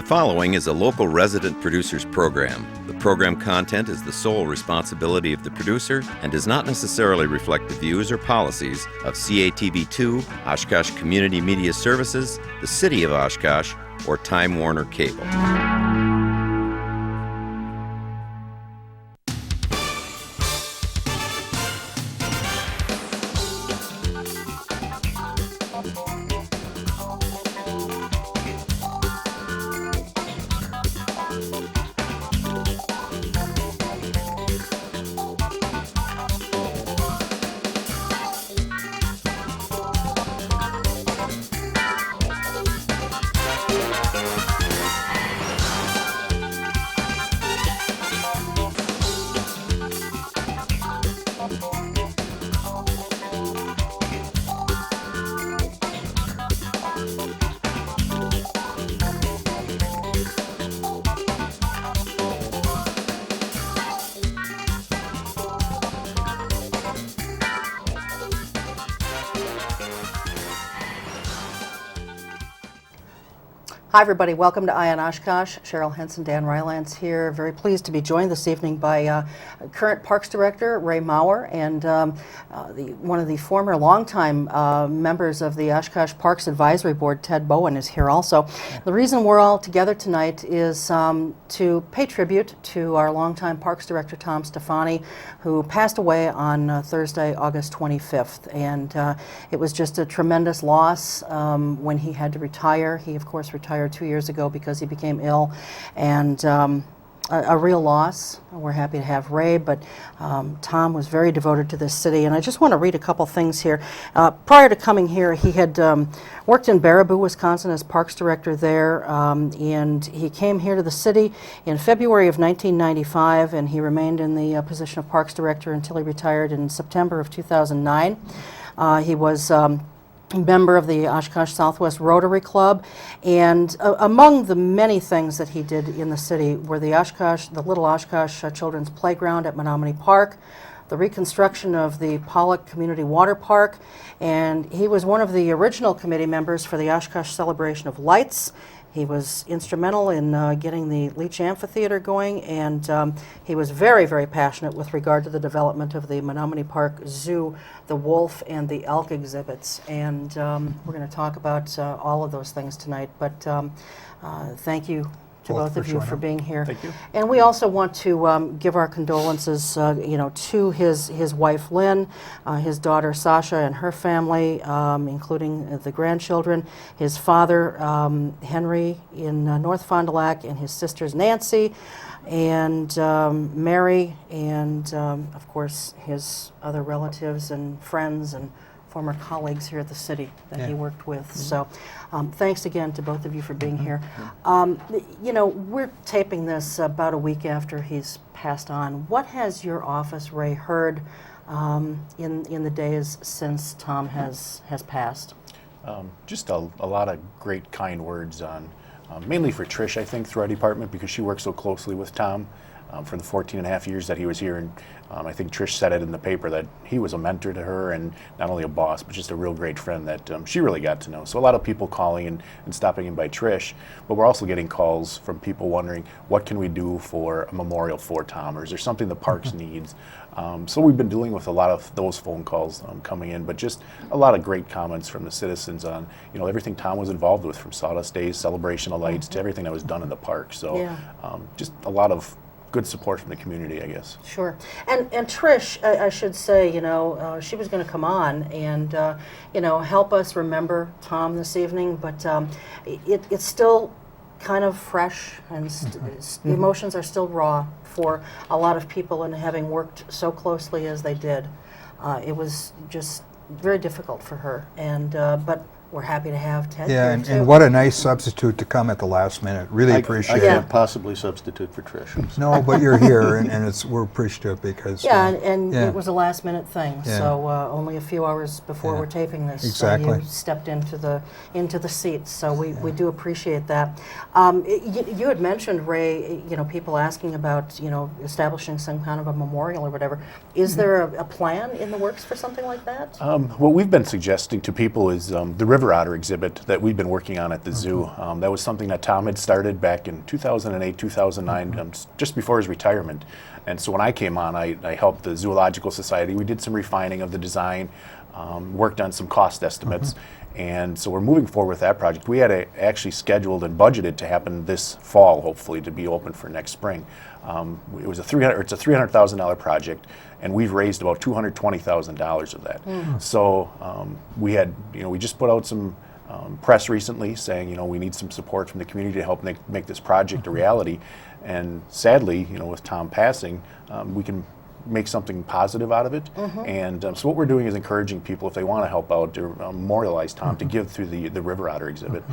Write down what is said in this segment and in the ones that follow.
following is a local resident producer's program. The program content is the sole responsibility of the producer and does not necessarily reflect the views or policies of CATV2, Oshkosh Community Media Services, the City of Oshkosh, or Time Warner Cable. Hi everybody, welcome to Eye on Oshkosh. Cheryl, Hentz, and Dan Rylance here. Very pleased to be joined this evening by current Parks Director Ray Maurer and one of the former longtime members of the Oshkosh Parks Advisory Board, Ted Bowen, is here also. The reason we're all together tonight is to pay tribute to our longtime Parks Director Tom Stephany, who passed away on Thursday, August 25th. And it was just a tremendous loss when he had to retire. He, of course, retired 2 years ago because he became ill, and a real loss. We're happy to have Ray, but Tom was very devoted to this city, and I just want to read a couple things here. Prior to coming here, he had worked in Baraboo, Wisconsin as Parks Director there, and he came here to the city in February of 1995, and he remained in the position of Parks Director until he retired in September of 2009. He was member of the Oshkosh Southwest Rotary Club, and among the many things that he did in the city were the Little Oshkosh Children's Playground at Menominee Park, the reconstruction of the Pollock Community Water Park, and he was one of the original committee members for the Oshkosh Celebration of Lights. He was instrumental in getting the Leach Amphitheater going, and he was very, very passionate with regard to the development of the Menominee Park Zoo, the wolf and the elk exhibits. And we're going to talk about all of those things tonight, but thank you to both of you for being here. Thank you. And we also want to give our condolences, to his wife Lynn, his daughter Sasha and her family, including the grandchildren, his father Henry in North Fond du Lac, and his sisters Nancy and Mary, and of course his other relatives and friends and former colleagues here at the city that he worked with. Mm-hmm. So thanks again to both of you for being here. We're taping this about a week after he's passed on. What has your office, Ray, heard in the days since Tom has passed? Just a lot of great kind words on, mainly for Trish, I think, through our department, because she worked so closely with Tom for the 14 and a half years that he was here. And I think Trish said it in the paper that he was a mentor to her, and not only a boss, but just a real great friend that she really got to know. So a lot of people calling and stopping in by Trish, but we're also getting calls from people wondering, what can we do for a memorial for Tom, or is there something the Parks needs? So we've been dealing with a lot of those phone calls coming in, but just a lot of great comments from the citizens on everything Tom was involved with, from Sawdust Days, Celebration of Lights, to everything that was done in the park. So just a lot of good support from the community, I guess. Sure. And Trish, I should say, she was going to come on and, help us remember Tom this evening, but it's still kind of fresh, and the emotions are still raw for a lot of people, and having worked so closely as they did. It was just very difficult for her, and but we're happy to have Ted here too. And what a nice substitute to come at the last minute. Really appreciate it. I can't possibly substitute for Trish. No, but you're here, and we're appreciative because... and it was a last minute thing, so only a few hours before we're taping this, exactly. You stepped into the seats, so we do appreciate that. You had mentioned, Ray, people asking about, establishing some kind of a memorial or whatever. Is there a plan in the works for something like that? What we've been suggesting to people is the river otter exhibit that we've been working on at the zoo. That was something that Tom had started back in 2008, 2009, just before his retirement. And so when I came on, I helped the Zoological Society. We did some refining of the design, worked on some cost estimates. And so we're moving forward with that project. We had actually scheduled and budgeted to happen this fall, hopefully, to be open for next spring. It's a $300,000 project, and we've raised about $220,000 of that. So we just put out some press recently saying, we need some support from the community to help make this project a reality. And sadly, with Tom passing, we can make something positive out of it. And so what we're doing is encouraging people, if they want to help out, to memorialize Tom, to give through the River Otter exhibit.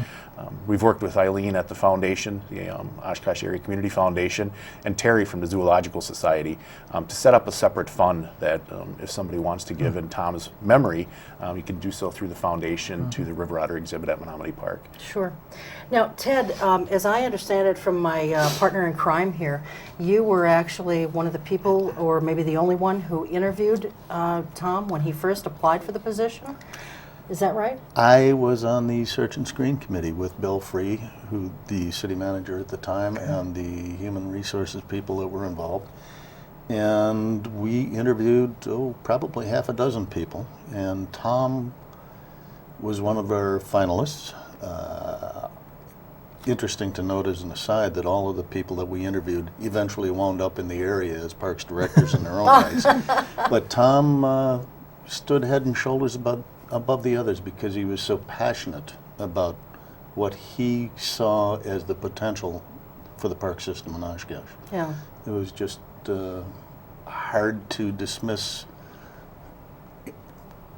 We've worked with Eileen at the foundation, the Oshkosh Area Community Foundation, and Terry from the Zoological Society to set up a separate fund that if somebody wants to give in Tom's memory, you can do so through the foundation to the River Otter exhibit at Menominee Park. Sure. Now, Ted, as I understand it from my partner in crime here, you were actually one of the people, or maybe the only one, who interviewed Tom when he first applied for the position. Is that right? I was on the search and screen committee with Bill Free, who the city manager at the time, and the human resources people that were involved. And we interviewed, probably half a dozen people. And Tom was one of our finalists. Interesting to note as an aside that all of the people that we interviewed eventually wound up in the area as parks directors in their own ways. But Tom stood head and shoulders above the others because he was so passionate about what he saw as the potential for the park system in Oshkosh. Yeah. It was just hard to dismiss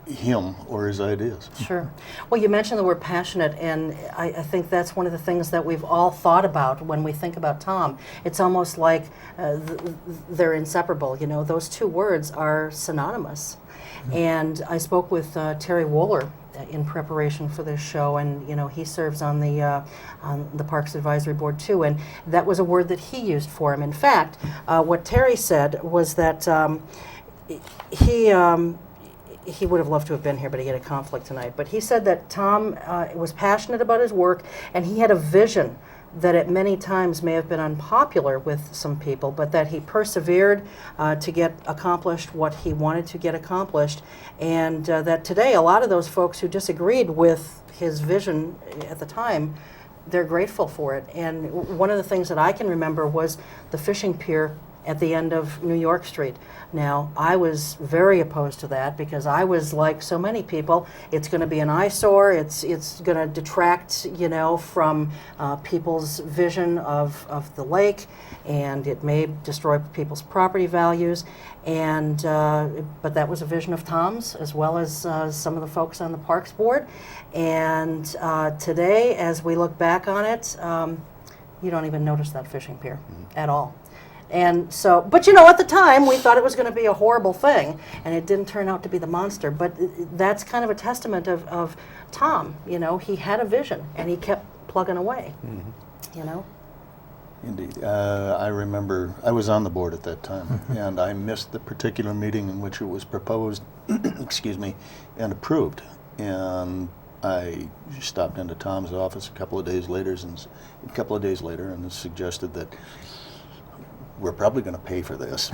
him or his ideas. Sure. Well, you mentioned the word passionate, and I think that's one of the things that we've all thought about when we think about Tom. It's almost like they're inseparable. Those two words are synonymous. And I spoke with Terry Wohler in preparation for this show, and he serves on the Parks Advisory Board too, and that was a word that he used for him. In fact, what Terry said was that he would have loved to have been here, but he had a conflict tonight. But he said that Tom was passionate about his work, and he had a vision that at many times may have been unpopular with some people, but that he persevered to get accomplished what he wanted to get accomplished, and that today a lot of those folks who disagreed with his vision at the time, they're grateful for it. And one of the things that I can remember was the fishing pier at the end of New York Street. Now, I was very opposed to that because I was like so many people, it's going to be an eyesore, it's going to detract, from people's vision of the lake, and it may destroy people's property values. And but that was a vision of Tom's, as well as some of the folks on the Parks Board. And today, as we look back on it, you don't even notice that fishing pier at all. And so, but at the time we thought it was going to be a horrible thing, and it didn't turn out to be the monster. But that's kind of a testament of Tom. He had a vision, and he kept plugging away. Indeed. I remember I was on the board at that time, and I missed the particular meeting in which it was proposed, excuse me, and approved. And I stopped into Tom's office a couple of days later and suggested that we're probably going to pay for this.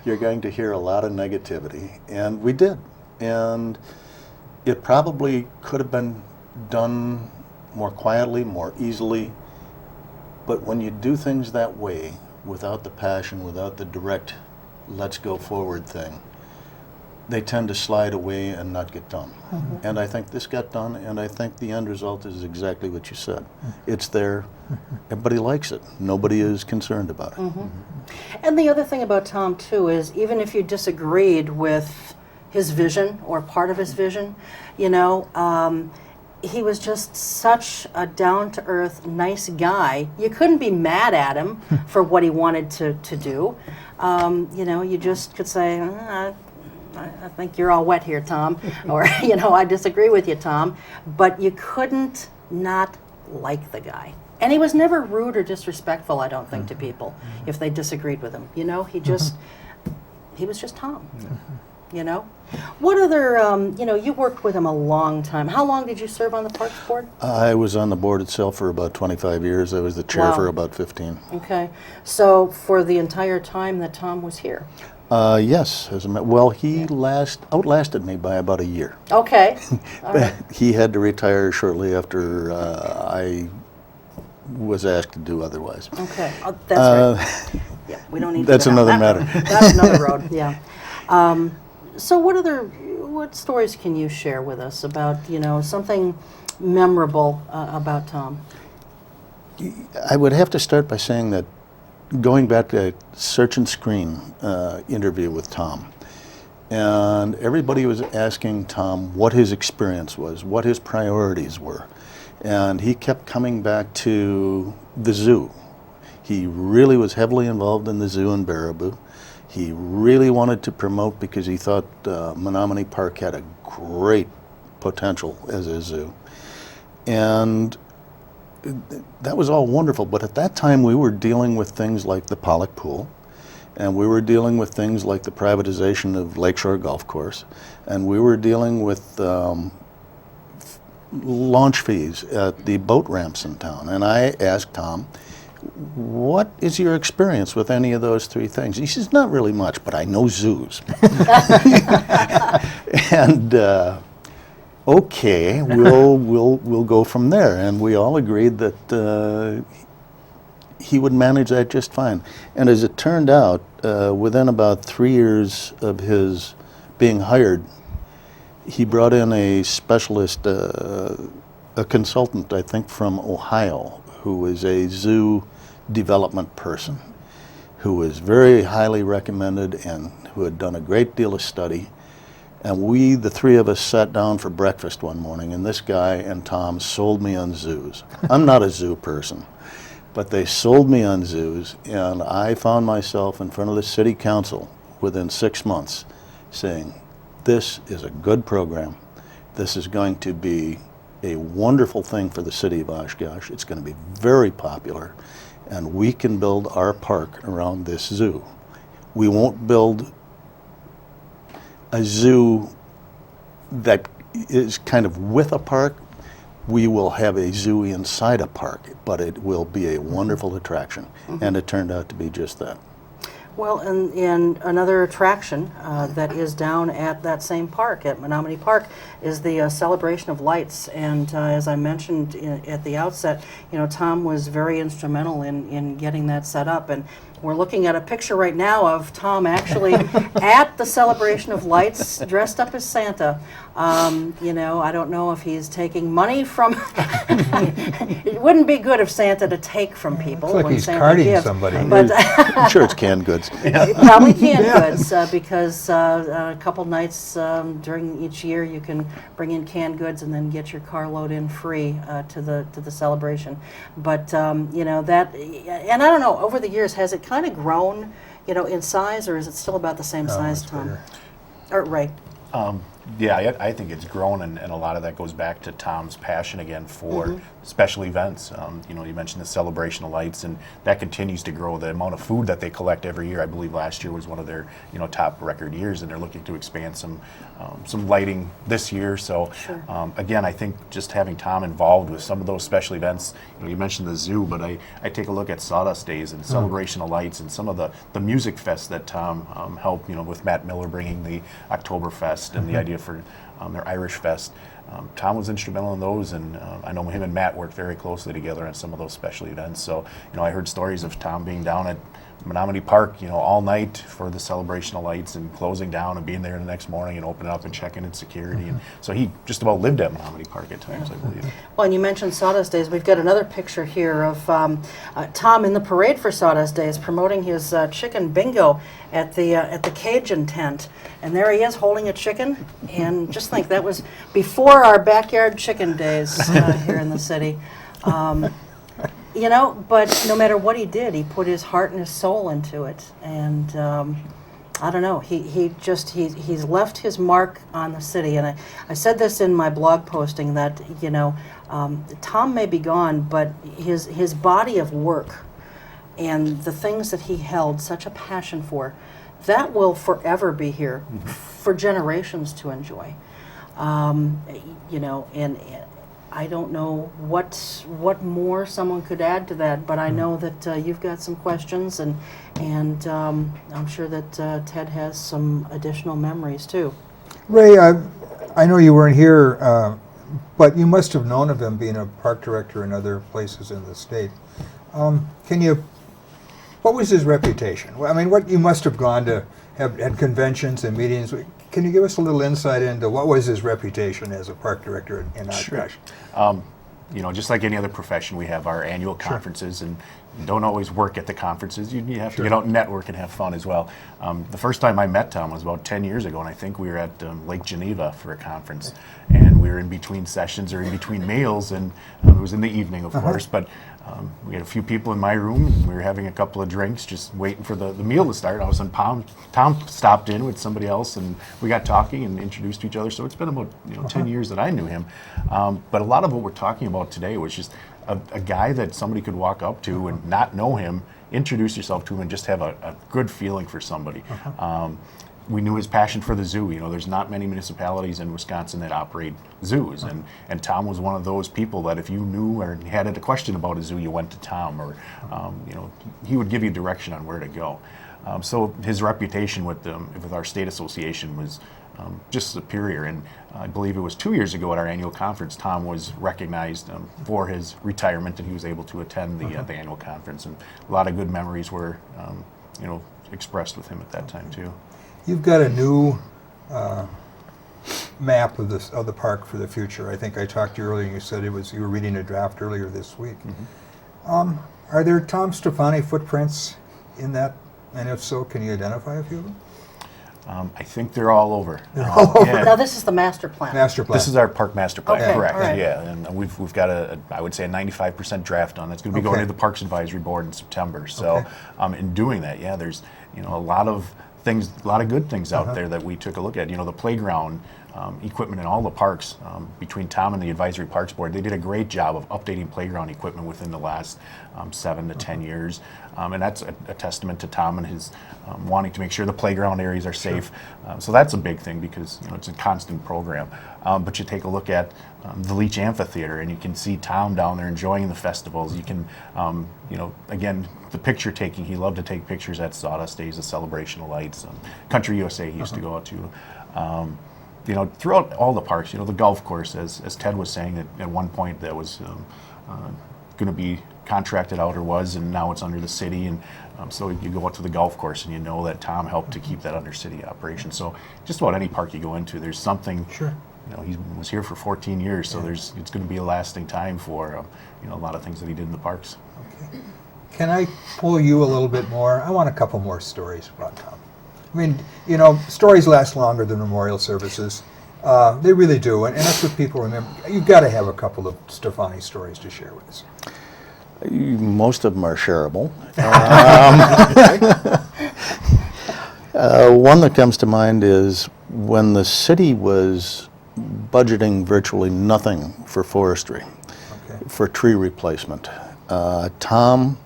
You're going to hear a lot of negativity. And we did. And it probably could have been done more quietly, more easily. But when you do things that way, without the passion, without the direct let's go forward thing, they tend to slide away and not get done. And I think this got done, and I think the end result is exactly what you said. It's there. Everybody likes it. Nobody is concerned about it. And the other thing about Tom, too, is even if you disagreed with his vision or part of his vision, he was just such a down-to-earth, nice guy. You couldn't be mad at him for what he wanted to do. You just could say, I think you're all wet here, Tom, or, I disagree with you, Tom, but you couldn't not like the guy. And he was never rude or disrespectful, I don't think, to people if they disagreed with him. He was just Tom. you know? What other, you worked with him a long time. How long did you serve on the Parks Board? I was on the board itself for about 25 years. I was the chair Wow. for about 15. Okay. So for the entire time that Tom was here? Yes. Well, he outlasted me by about a year. Okay. All right. He had to retire shortly after I was asked to do otherwise. Okay. Oh, that's right. Yeah, we don't need to That's go down another that matter. road. That's another road, yeah. So what stories can you share with us about, something memorable about Tom? I would have to start by saying that going back to a search and screen interview with Tom, and everybody was asking Tom what his experience was, what his priorities were, and he kept coming back to the zoo. He really was heavily involved in the zoo in Baraboo. He really wanted to promote because he thought Menominee Park had a great potential as a zoo. And that was all wonderful, but at that time we were dealing with things like the Pollock Pool, and we were dealing with things like the privatization of Lakeshore Golf Course, and we were dealing with launch fees at the boat ramps in town. And I asked Tom, what is your experience with any of those three things? He says, not really much, but I know zoos. And okay, we'll go from there. And we all agreed that he would manage that just fine. And as it turned out, within about 3 years of his being hired, he brought in a specialist, a consultant, I think, from Ohio, who was a zoo development person, who was very highly recommended and who had done a great deal of study. And we, the three of us, sat down for breakfast one morning, and this guy and Tom sold me on zoos. I'm not a zoo person, but they sold me on zoos, and I found myself in front of the city council within 6 months saying, this is a good program. This is going to be a wonderful thing for the city of Oshkosh. It's going to be very popular, and we can build our park around this zoo. We won't build a zoo that is kind of with a park. We will have a zoo inside a park, but it will be a wonderful attraction, and it turned out to be just that. Well, and another attraction that is down at that same park, at Menominee Park, is the celebration of lights. And as I mentioned at the outset, Tom was very instrumental in getting that set up. And we're looking at a picture right now of Tom actually at the celebration of lights, dressed up as Santa. I don't know if he's taking money from. It wouldn't be good of Santa to take from people. Looks like when he's Santa carding gives. somebody. But I'm sure it's canned goods. probably canned goods because a couple nights during each year you can bring in canned goods and then get your carload in free to the celebration. But that, and I don't know, over the years has it kind of grown, in size, or is it still about the same size, it's Tom? bigger. Or Ray? Yeah, I think it's grown, and a lot of that goes back to Tom's passion again for special events. You mentioned the celebration of lights, and that continues to grow. The amount of food that they collect every year, I believe last year was one of their top record years, and they're looking to expand some lighting this year. So again, I think just having Tom involved with some of those special events. You mentioned the zoo, but I take a look at Sawdust Days and celebration of lights, and some of the music fest that Tom helped. With Matt Miller bringing the Oktoberfest and the idea for their Irish Fest. Tom was instrumental in those, and I know him and Matt worked very closely together on some of those special events. So, I heard stories of Tom being down at Menominee Park, all night for the celebration of lights and closing down and being there the next morning and opening up and checking in security. And so he just about lived at Menominee Park at times, I believe. Well, and you mentioned Sawdust Days. We've got another picture here of Tom in the parade for Sawdust Days, promoting his chicken bingo at the Cajun tent. And there he is holding a chicken. And just think, that was before our backyard chicken days here in the city. But no matter what he did, he put his heart and his soul into it. And I don't know, he's left his mark on the city. And I said this in my blog posting that, Tom may be gone, but his body of work and the things that he held such a passion for, that will forever be here for generations to enjoy. You know, and I don't know what more someone could add to that, but I know that you've got some questions, and I'm sure that Ted has some additional memories too. Ray, I know you weren't here, but you must have known of him being a park director in other places in the state. What was his reputation? I mean, what you must have gone to have at conventions and meetings. Can you give us a little insight into what was his reputation as a park director in Oshkosh? Sure. You know, just like any other profession, we have our annual conferences, and don't always work at the conferences. You have to get out and network and have fun as well. The first time I met Tom was about 10 years ago, and I think we were at Lake Geneva for a conference, and we were in between sessions or in between meals, and it was in the evening, of course, but we had a few people in my room, and we were having a couple of drinks, just waiting for the meal to start. All of a sudden, Tom stopped in with somebody else, and we got talking and introduced each other. So it's been about 10 years that I knew him. But a lot of what we're talking about today was just a guy that somebody could walk up to and not know him, introduce yourself to him, and just have a good feeling for somebody. We knew his passion for the zoo. You know, there's not many municipalities in Wisconsin that operate zoos, and Tom was one of those people that if you knew or had a question about a zoo, you went to Tom, or you know, he would give you direction on where to go. So his reputation with our state association was just superior, and I believe it was 2 years ago at our annual conference, Tom was recognized for his retirement, and he was able to attend the annual conference, and a lot of good memories were expressed with him at that time too. You've got a new map of the park for the future. I think I talked to you earlier, and you said you were reading a draft earlier this week. Are there Tom Stephany footprints in that? And if so, can you identify a few of them? I think they're all over. Yeah. Now this is the master plan. Master plan. This is our park master plan, Okay, correct? all right. Yeah, and we've got I would say a 95% draft on. It's going to be going to the Parks Advisory Board in September. So, in doing that, there's a lot of things, a lot of good things out there that we took a look at. The playground equipment in all the parks, between Tom and the Advisory Parks Board, they did a great job of updating playground equipment within the last 7 to 10 years. And that's a testament to Tom and his wanting to make sure the playground areas are safe. So that's a big thing because it's a constant program. But you take a look at the Leach Amphitheater, and you can see Tom down there enjoying the festivals. You can, again, the picture taking. He loved to take pictures at Sawdust Days, the Celebration of Lights, Country USA he used to go out to. Throughout all the parks, the golf course, as Ted was saying, at one point that was going to be contracted out, or was, and now it's under the city. And so you go out to the golf course, and you know that Tom helped to keep that under city operation. So just about any park you go into, there's something. Sure. He was here for 14 years, so it's going to be a lasting time for a lot of things that he did in the parks. Okay. Can I pull you a little bit more? I want a couple more stories about Tom. I mean, stories last longer than memorial services. They really do, and that's what people remember. You've got to have a couple of Stephany stories to share with us. Most of them are shareable. One that comes to mind is when the city was budgeting virtually nothing for forestry, for tree replacement. Tom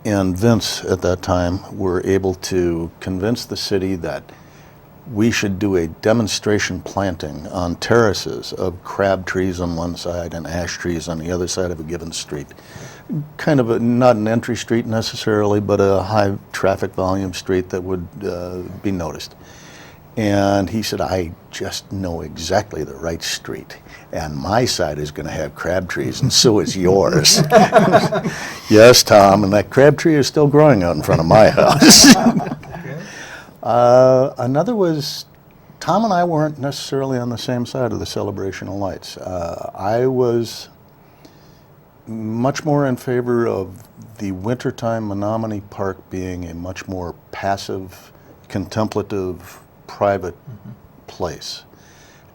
and Vince at that time were able to convince the city that we should do a demonstration planting on terraces of crab trees on one side and ash trees on the other side of a given street. Kind of not an entry street necessarily, but a high traffic volume street that would be noticed. And he said, I just know exactly the right street, and my side is going to have crab trees, and so is yours. Yes, Tom, and that crab tree is still growing out in front of my house. Another was, Tom and I weren't necessarily on the same side of the celebration of lights. I was much more in favor of the wintertime Menominee Park being a much more passive, contemplative, private place.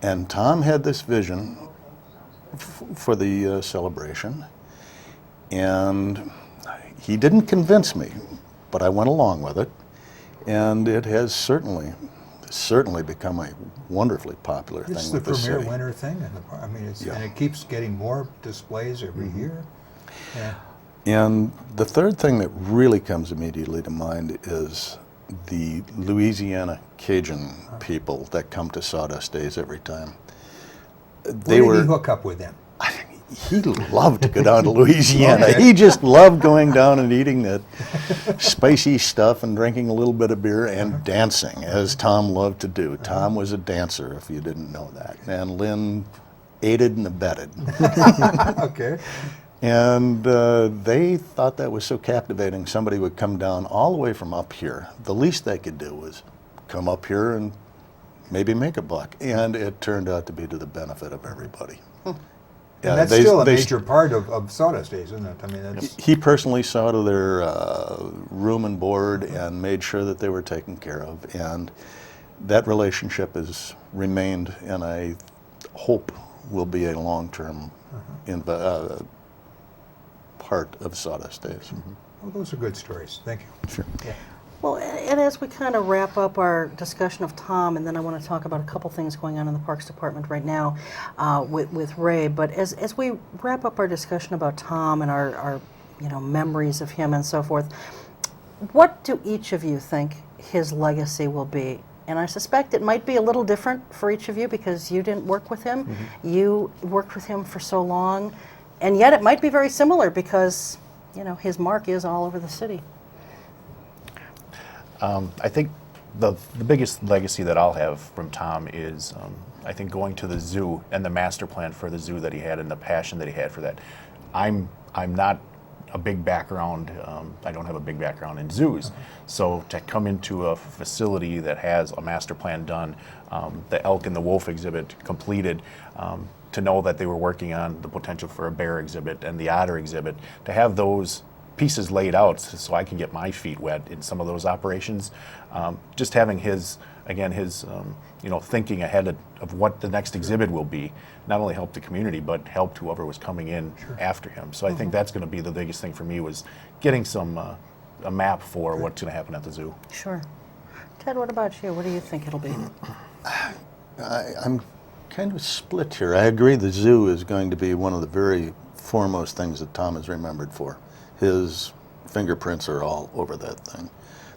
And Tom had this vision for the celebration, and he didn't convince me, but I went along with it. And it has certainly become a wonderfully popular thing with the city. It's the premier winter thing in the park. I mean, and it keeps getting more displays every year. Yeah. And the third thing that really comes immediately to mind is the Louisiana Cajun people that come to Sawdust Days every time. Where did he hook up with them? He loved to go down to Louisiana. Okay. He just loved going down and eating that spicy stuff and drinking a little bit of beer and dancing, as Tom loved to do. Tom was a dancer, if you didn't know that. And Lynn aided and abetted. Okay. And they thought that was so captivating, somebody would come down all the way from up here. The least they could do was come up here and maybe make a buck. And it turned out to be to the benefit of everybody. And that's still a major part of Sawdust Days, isn't it? I mean, that's, he personally saw to their room and board and made sure that they were taken care of. And that relationship has remained, and I hope will be a long-term part of Sawdust Days. well, those are good stories. Thank you. Sure. Yeah. Well, and as we kind of wrap up our discussion of Tom, and then I want to talk about a couple things going on in the Parks Department right now with Ray, but as we wrap up our discussion about Tom and our memories of him and so forth, what do each of you think his legacy will be? And I suspect it might be a little different for each of you because you didn't work with him. Mm-hmm. You worked with him for so long, and yet it might be very similar because, his mark is all over the city. I think the biggest legacy that I'll have from Tom is, I think, going to the zoo and the master plan for the zoo that he had and the passion that he had for that. I'm not a big background, I don't have a big background in zoos. So to come into a facility that has a master plan done, the elk and the wolf exhibit completed, to know that they were working on the potential for a bear exhibit and the otter exhibit, to have those pieces laid out so I can get my feet wet in some of those operations. Just having his thinking ahead of what the next exhibit will be, not only helped the community, but helped whoever was coming in after him. So I think that's going to be the biggest thing for me, was getting a map for what's going to happen at the zoo. Sure. Ted, what about you? What do you think it'll be? I'm kind of split here. I agree the zoo is going to be one of the very foremost things that Tom is remembered for. His fingerprints are all over that thing.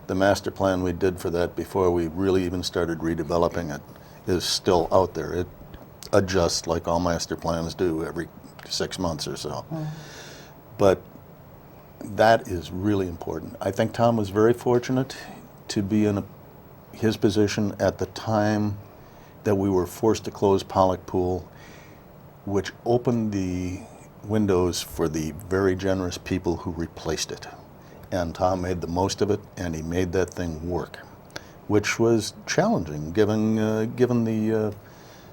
The master plan we did for that before we really even started redeveloping it is still out there. It adjusts like all master plans do every 6 months or so. But that is really important. I think Tom was very fortunate to be in his position at the time that we were forced to close Pollock Pool, which opened the windows for the very generous people who replaced it. And Tom made the most of it, and he made that thing work, which was challenging given the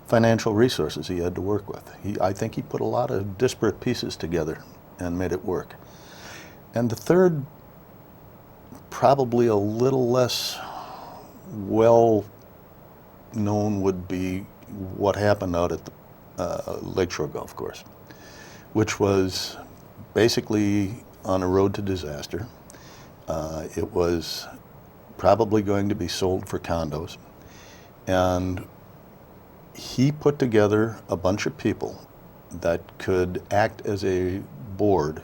financial resources he had to work with. I think he put a lot of disparate pieces together and made it work. And the third, probably a little less well known, would be what happened out at the Lakeshore Golf Course, which was basically on a road to disaster. It was probably going to be sold for condos. And he put together a bunch of people that could act as a board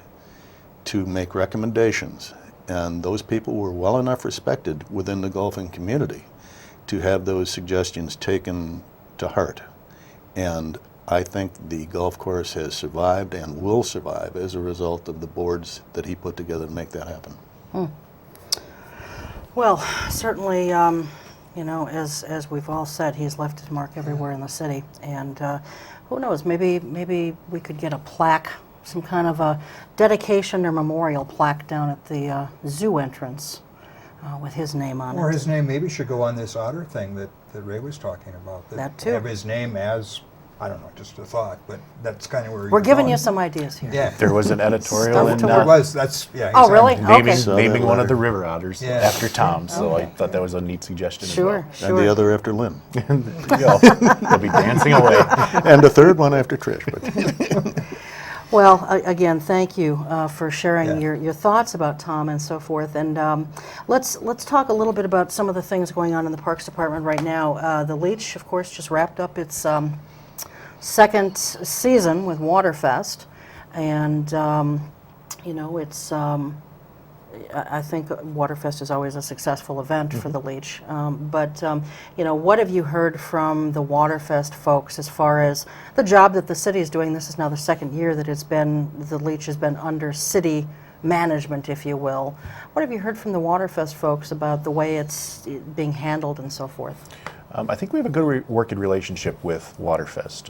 to make recommendations. And those people were well enough respected within the golfing community to have those suggestions taken to heart. And I think the golf course has survived and will survive as a result of the boards that he put together to make that happen. Well, certainly, as we've all said, he's left his mark everywhere in the city. And who knows, maybe we could get a plaque, some kind of a dedication or memorial plaque down at the zoo entrance with his name on it. Or his name maybe should go on this otter thing that Ray was talking about. That too. Have his name as, I don't know, just a thought, but that's kind of where We're giving going. you some ideas here. Yeah. There was an editorial Stuff in to There was, that's, yeah. Oh, really? naming, Okay. naming one of the river otters Yeah. after Tom, so Okay. I thought that was a neat suggestion Sure, as sure. And the other after Lynn. well. There you go. They'll be dancing away. And the third one after Trish. But Well, again, thank you for sharing Yeah. your thoughts about Tom and so forth. And let's talk a little bit about some of the things going on in the Parks Department right now. The Leech, of course, just wrapped up its second season with Waterfest, and it's I think Waterfest is always a successful event for the Leach. But you know, what have you heard from the Waterfest folks as far as the job that the city is doing? This is now the second year that the Leach has been under city management, if you will. What have you heard from the Waterfest folks about the way it's being handled and so forth? I think we have a good working relationship with Waterfest.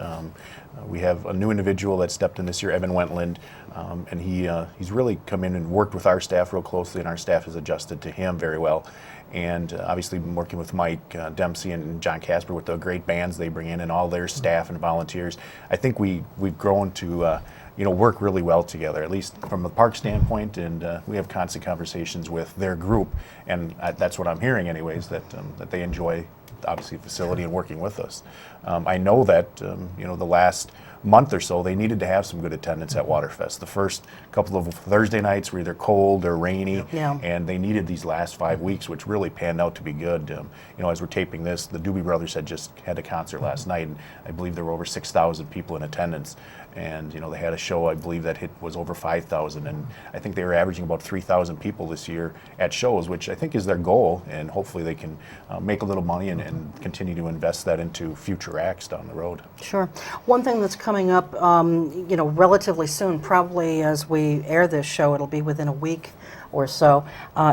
We have a new individual that stepped in this year, Evan Wentland, and he's really come in and worked with our staff real closely, and our staff has adjusted to him very well. And obviously been working with Mike Dempsey and John Casper with the great bands they bring in and all their staff and volunteers. I think we've grown to work really well together, at least from the park standpoint, and we have constant conversations with their group, and that's what I'm hearing anyways, that they enjoy obviously the facility and working with us. I know that the last month or so they needed to have some good attendance at Waterfest. The first couple of Thursday nights were either cold or rainy, and they needed these last 5 weeks, which really panned out to be good. As we're taping this, the Doobie Brothers had just had a concert last night, and I believe there were over 6,000 people in attendance. And they had a show, I believe, that was over 5,000, and I think they were averaging about 3,000 people this year at shows, which I think is their goal, and hopefully they can make a little money and continue to invest that into future acts down the road. Sure. One thing that's coming up, relatively soon, probably as we air this show, it'll be within a week or so,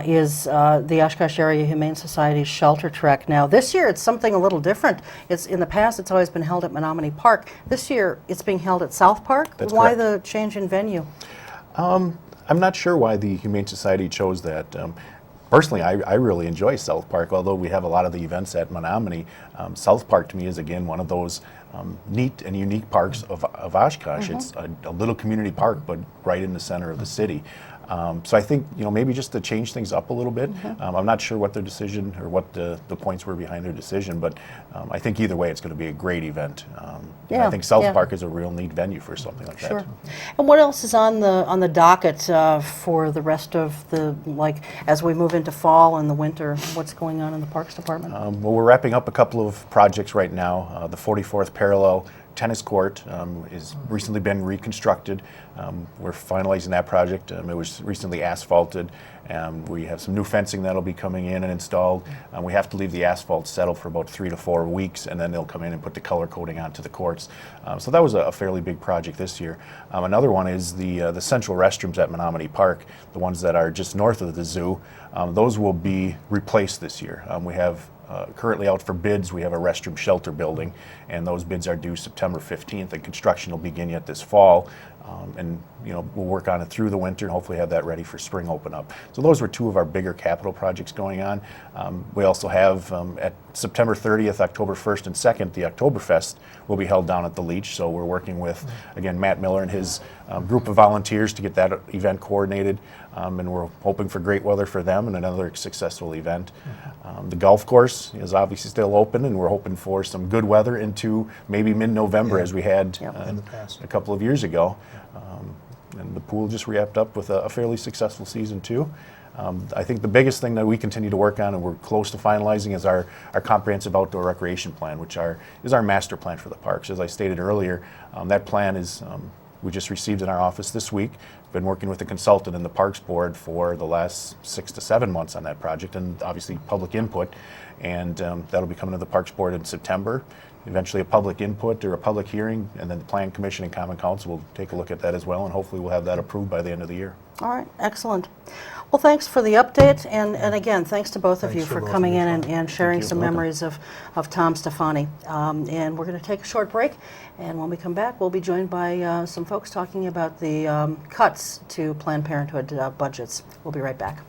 is the Oshkosh Area Humane Society's Shelter Trek. Now, this year it's something a little different. In the past, it's always been held at Menominee Park. This year, it's being held at South Park. That's Why correct. the change in venue? I'm not sure why the Humane Society chose that. Personally, I really enjoy South Park, although we have a lot of the events at Menominee. South Park to me is, again, one of those neat and unique parks of Oshkosh. It's a little community park, but right in the center of the city. So I think maybe just to change things up a little bit. I'm not sure what their decision or what the points were behind their decision, but I think either way it's going to be a great event. And I think South Park is a real neat venue for something like Sure. that. And what else is on the docket for the rest of as we move into fall and the winter? What's going on in the Parks Department? Well, we're wrapping up a couple of projects right now. The 44th parallel tennis court has recently been reconstructed. We're finalizing that project. It was recently asphalted. We have some new fencing that'll be coming in and installed. We have to leave the asphalt settle for about 3 to 4 weeks, and then they'll come in and put the color coating onto the courts. So that was a fairly big project this year. Another one is the central restrooms at Menominee Park, the ones that are just north of the zoo. Those will be replaced this year. We have currently out for bids. We have a restroom shelter building, and those bids are due September 15th, and construction will begin yet this fall. And we'll work on it through the winter and hopefully have that ready for spring open up. So those were two of our bigger capital projects going on. We also have at September 30th, October 1st and 2nd, the Oktoberfest will be held down at the Leach. So we're working with, again, Matt Miller and his group of volunteers to get that event coordinated. And we're hoping for great weather for them and another successful event. The golf course is obviously still open, and we're hoping for some good weather into maybe mid-November as we had in the past. a couple of years ago. And the pool just wrapped up with a fairly successful season too. I think the biggest thing that we continue to work on and we're close to finalizing is our comprehensive outdoor recreation plan, which is our master plan for the parks. As I stated earlier, that plan is we just received in our office this week. Been working with the consultant and the Parks Board for the last 6 to 7 months on that project, and obviously public input. And that'll be coming to the Parks Board in September. Eventually a public input or a public hearing, and then the Plan Commission and Common Council will take a look at that as well, and hopefully we'll have that approved by the end of the year. All right, excellent. Well, thanks for the update, and again, thanks to both of you Thanks for for both coming of you. in and sharing you. some Welcome. memories of Tom Stephany. And we're going to take a short break, and when we come back, we'll be joined by some folks talking about the cuts to Planned Parenthood budgets. We'll be right back.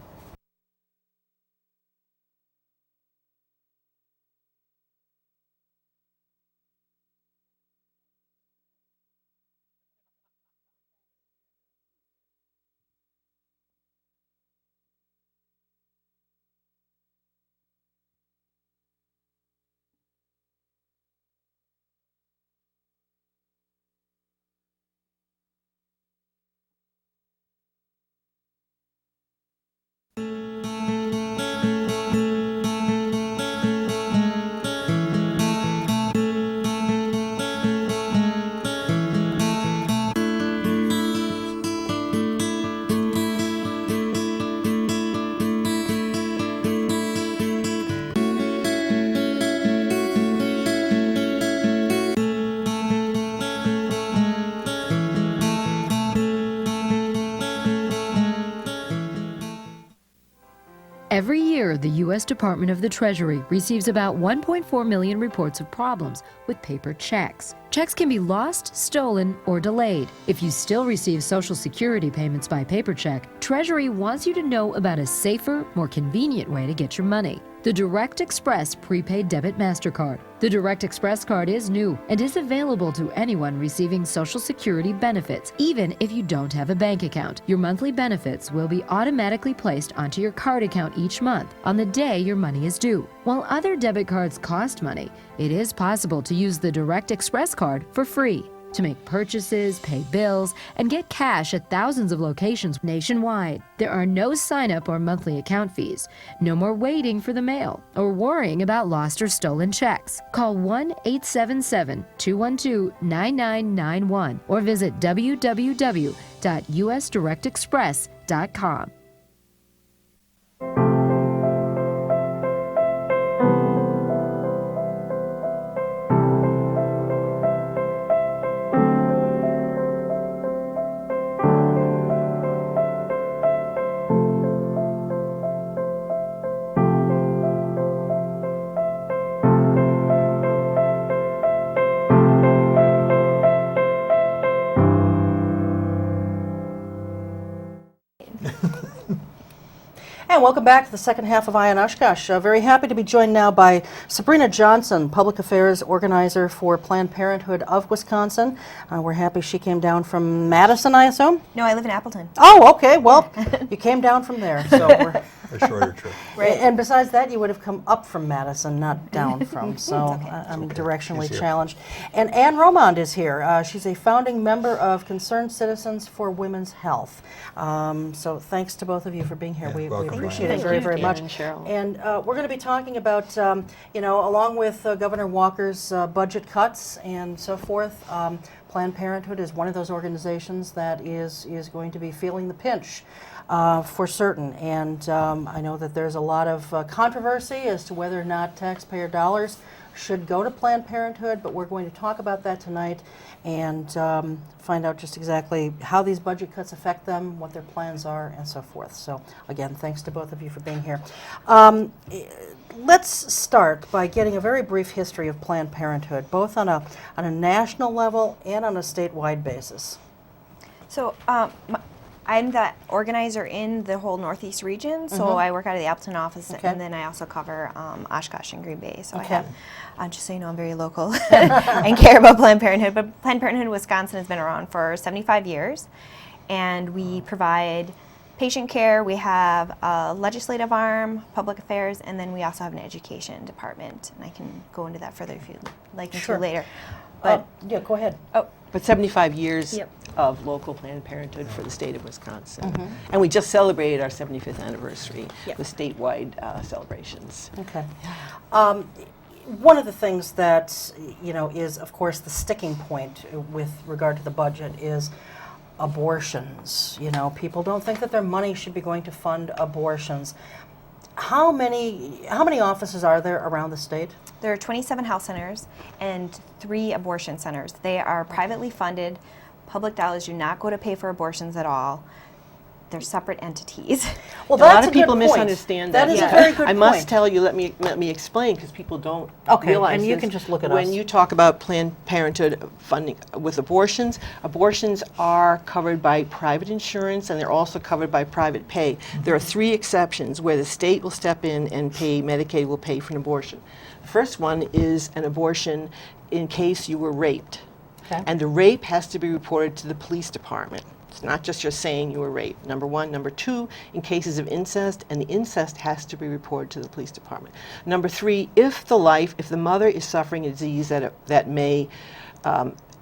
the U.S. Department of the Treasury receives about 1.4 million reports of problems with paper checks. Checks can be lost, stolen, or delayed. If you still receive Social Security payments by paper check, Treasury wants you to know about a safer, more convenient way to get your money: the Direct Express Prepaid Debit MasterCard. The Direct Express card is new and is available to anyone receiving Social Security benefits, even if you don't have a bank account. Your monthly benefits will be automatically placed onto your card account each month on the day your money is due. While other debit cards cost money, it is possible to use the Direct Express card for free to make purchases, pay bills, and get cash at thousands of locations nationwide. There are no sign-up or monthly account fees. No more waiting for the mail or worrying about lost or stolen checks. Call 1-877-212-9991 or visit www.usdirectexpress.com. And welcome back to the second half of Eye on Oshkosh. Very happy to be joined now by Sabrina Johnson, Public Affairs Organizer for Planned Parenthood of Wisconsin. We're happy she came down from Madison, I assume? No, I live in Appleton. Oh, okay. Well, you came down from there. So we're A shorter trip. Right. And besides that, you would have come up from Madison, not down from. So I'm directionally She's here. challenged. And Ann Romand is here. She's a founding member of Concerned Citizens for Women's Health. So thanks to both of you for being here. Yeah, We welcome, appreciate Ann. it very, Thank you, very much. Ann and Cheryl. And we're going to be talking about, along with Governor Walker's budget cuts and so forth, Planned Parenthood is one of those organizations that is going to be feeling the pinch. For certain, and I know that there's a lot of controversy as to whether or not taxpayer dollars should go to Planned Parenthood, but we're going to talk about that tonight and find out just exactly how these budget cuts affect them, what their plans are, and so forth. So again, thanks to both of you for being here. Let's start by getting a very brief history of Planned Parenthood, both on a national level and on a statewide basis. So I'm the organizer in the whole Northeast region, so I work out of the Appleton office, Okay. and then I also cover Oshkosh and Green Bay. So Okay. I have, just so you know, I'm very local and care about Planned Parenthood. But Planned Parenthood Wisconsin has been around for 75 years, and we provide patient care. We have a legislative arm, public affairs, and then we also have an education department. And I can go into that further if you'd like me Sure. to later. But Yeah, go ahead. But 75 years Yep. of local Planned Parenthood for the state of Wisconsin. And we just celebrated our 75th anniversary with statewide celebrations. Okay. One of the things that, is, of course, the sticking point with regard to the budget is abortions. People don't think that their money should be going to fund abortions. How many offices are there around the state? There are 27 health centers and 3 abortion centers. They are privately funded. Public dollars do not go to pay for abortions at all. They're separate entities. Well, A lot that's of a good people point. misunderstand that. That is Yeah. a very good I point. must tell you, let me explain, because people don't Okay, realize and you this. can just look at When us. you talk about Planned Parenthood funding with abortions are covered by private insurance, and they're also covered by private pay. There are 3 exceptions where the state will step in and pay, Medicaid will pay for an abortion. The first one is an abortion in case you were raped. Okay. And the rape has to be reported to the police department. It's not just you're saying you were raped. Number 1. Number 2, in cases of incest, and the incest has to be reported to the police department. Number 3, if the mother is suffering a disease that may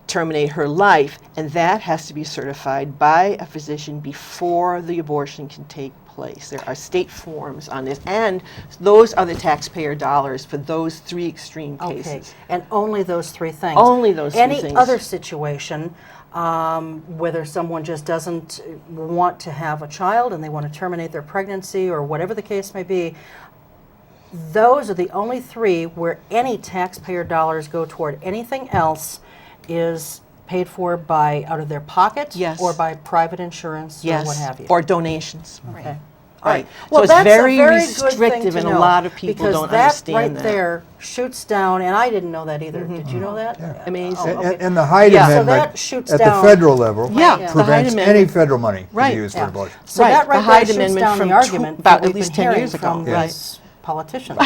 terminate her life, and that has to be certified by a physician before the abortion can take place. There are state forms on this, and those are the taxpayer dollars for those 3 extreme Okay, cases. and only those 3 things. Only those 3 Any things. other situation, whether someone just doesn't want to have a child and they want to terminate their pregnancy or whatever the case may be, those are the only 3 where any taxpayer dollars go toward. Anything else is paid for by out of their pocket Yes. or by private insurance or what have you. or donations. Okay. Right. Well, So it's that's very a very good thing restrictive, to and a know, lot of people because don't that understand right that. there shoots down, and I didn't know that either. Did you know that? Yeah. Amazing. Oh, okay. And the Hyde Yeah. So Amendment that shoots at down- the federal level Yeah, the Hyde prevents any Amendment- federal money to Right. be used Yeah. for abortion. So Right, that the right Hyde there shoots Amendment down from the argument about that at we've least been 10 hearing years ago. from Right. these politicians.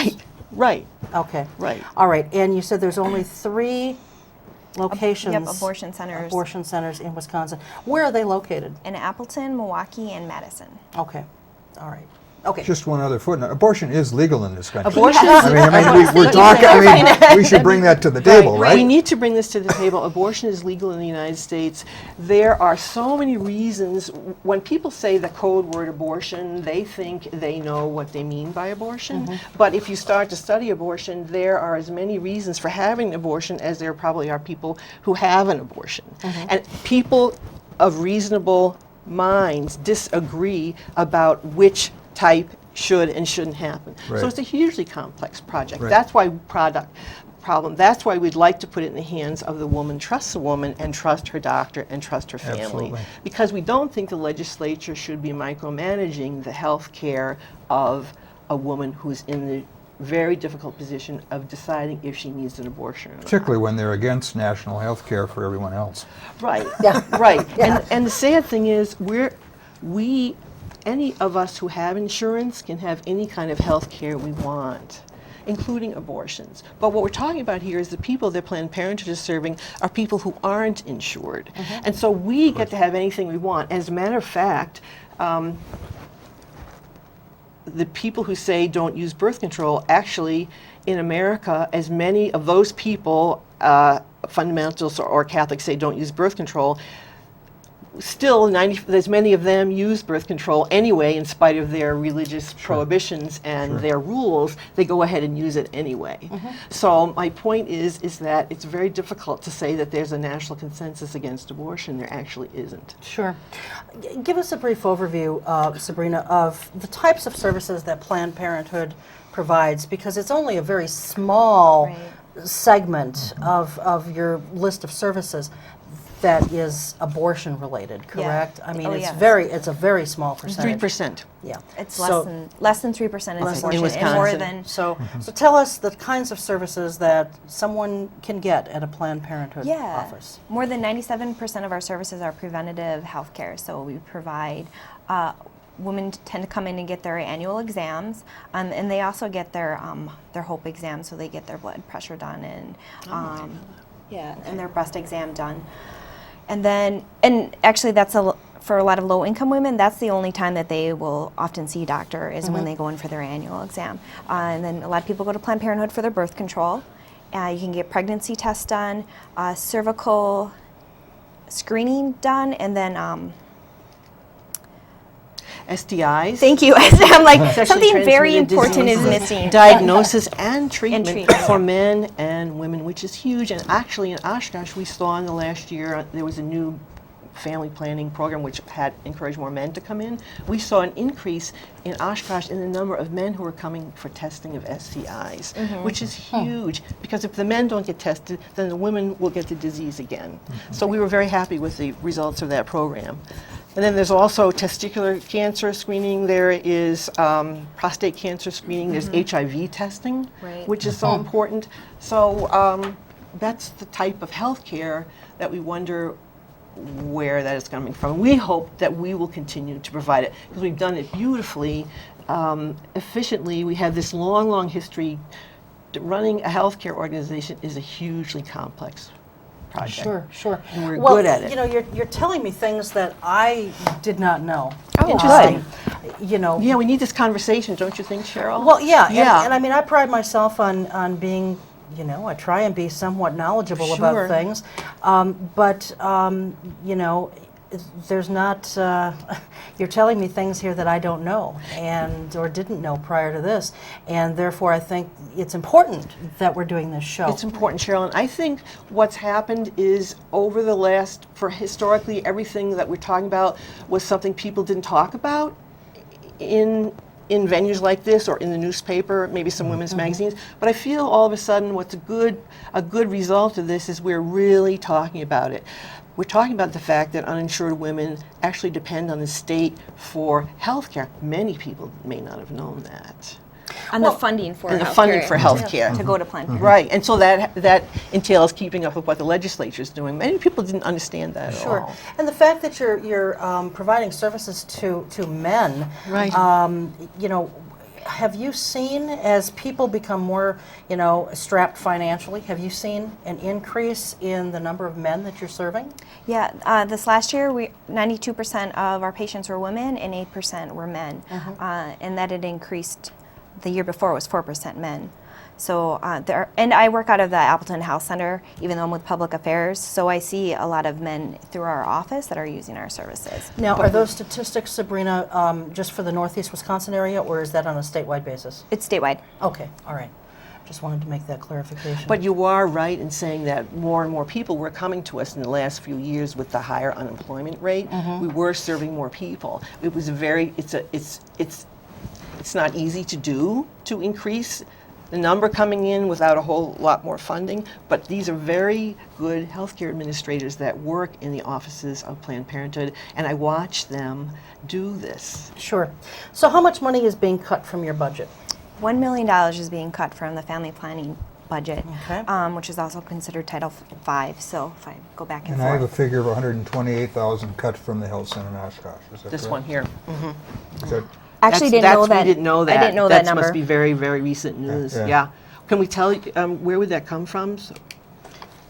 Right. Okay. Right. All right. And you said there's only 3 locations. Yep, abortion centers. Abortion centers in Wisconsin. Where are they located? In Appleton, Milwaukee, and Madison. Okay. All right. Okay. Just one other footnote. Abortion is legal in this country. Abortion is- we're talking, we should bring that to the table, right? We need to bring this to the table. Abortion is legal in the United States. There are so many reasons. When people say the code word abortion, they think they know what they mean by abortion. But if you start to study abortion, there are as many reasons for having an abortion as there probably are people who have an abortion. And people of reasonable minds disagree about which type should and shouldn't happen. Right. So it's a hugely complex project. Right. That's why problem. That's why we'd like to put it in the hands of the woman, trust the woman, and trust her doctor, and trust her family. Absolutely. Because we don't think the legislature should be micromanaging the health care of a woman who's in the very difficult position of deciding if she needs an abortion or not. Particularly when they're against national health care for everyone else. Right. Yeah. Right. Yeah. And the sad thing is, any of us who have insurance can have any kind of health care we want, including abortions. But what we're talking about here is the people that Planned Parenthood is serving are people who aren't insured. And so we get to have anything we want. As a matter of fact, the people who say don't use birth control, actually, in America, as many of those people, fundamentalists or Catholics, say don't use birth control, still, as many of them use birth control anyway, in spite of their religious prohibitions and their rules. They go ahead and use it anyway. So my point is that it's very difficult to say that there's a national consensus against abortion. There actually isn't. Sure. Give us a brief overview, Sabrina, of the types of services that Planned Parenthood provides, because it's only a very small segment of your list of services that is abortion related, correct? I mean, it's a very small percentage. 3%. Yeah. It's So- less than 3% is abortion, in and more Wisconsin. than So tell us the kinds of services that someone can get at a Planned Parenthood office. More than 97% of our services are preventative health care. So we provide, women tend to come in and get their annual exams, and they also get their HOPE exam, so they get their blood pressure done and and their breast exam done. And then, and actually that's for a lot of low-income women, that's the only time that they will often see a doctor is when they go in for their annual exam. And then a lot of people go to Planned Parenthood for their birth control. You can get pregnancy tests done, cervical screening done, and then STIs. thank you. I'm like, Sexually something very transmitted important is diseases, missing. Diagnosis and treatment, treatment. for men and women, which is huge. And actually in Oshkosh, we saw in the last year, there was a new family planning program which had encouraged more men to come in. We saw an increase in Oshkosh in the number of men who were coming for testing of STIs, which is huge, because if the men don't get tested, then the women will get the disease again. So we were very happy with the results of that program. And then there's also testicular cancer screening. There is prostate cancer screening. There's HIV testing, which is so important. So that's the type of health care that we wonder where that is coming from. We hope that we will continue to provide it, because we've done it beautifully, efficiently. We have this long, long history. Running a healthcare organization is a hugely complex project. Sure, sure. And we're well, good at it. You know, you're telling me things that I did not know. Interesting. You know. Yeah, we need this conversation, don't you think, Cheryl? Well, yeah. Yeah. And I mean, I pride myself on being, you know, I try and be somewhat knowledgeable about things. But you know, there's not, you're telling me things here that I don't know or didn't know prior to this. And therefore, I think it's important that we're doing this show. It's important, Cheryl. And I think what's happened is over the last, historically, everything that we're talking about was something people didn't talk about in in venues like this or in the newspaper, maybe some women's magazines, but I feel all of a sudden what's a good result of this is we're really talking about it. We're talking about the fact that uninsured women actually depend on the state for health care. Many people may not have known that. And the funding for And the healthcare funding for health care. to go to Planned Parenthood. Right, and so that entails keeping up with what the legislature is doing. Many people didn't understand that at Sure. all. And the fact that you're providing services to men, Right. you know, have you seen, as people become more, you know, strapped financially, have you seen an increase in the number of men that you're serving? Yeah, this last year, 92% of our patients were women and 8% were men, and that had increased. The year before was 4% men. So and I work out of the Appleton Health Center, even though I'm with Public Affairs. So I see a lot of men through our office that are using our services. Now, are those statistics, Sabrina, just for the Northeast Wisconsin area, or is that on a statewide basis? It's statewide. Okay, all right. Just wanted to make that clarification. But you are right in saying that more and more people were coming to us in the last few years with the higher unemployment rate. We were serving more people. It was it's not easy to do, to increase the number coming in without a whole lot more funding, but these are very good healthcare administrators that work in the offices of Planned Parenthood, and I watch them do this. Sure. So how much money is being cut from your budget? $1 million is being cut from the family planning budget, Okay. which is also considered Title V. So if I go back and And I have a forth. figure of 128,000 cut from the health center in Oshkosh. Is that This correct? one here. Is that, Actually, That's- didn't know that. We didn't know that. I didn't know That that number. must be very, very recent news. Yeah. Yeah. Can we tell you, where would that come from?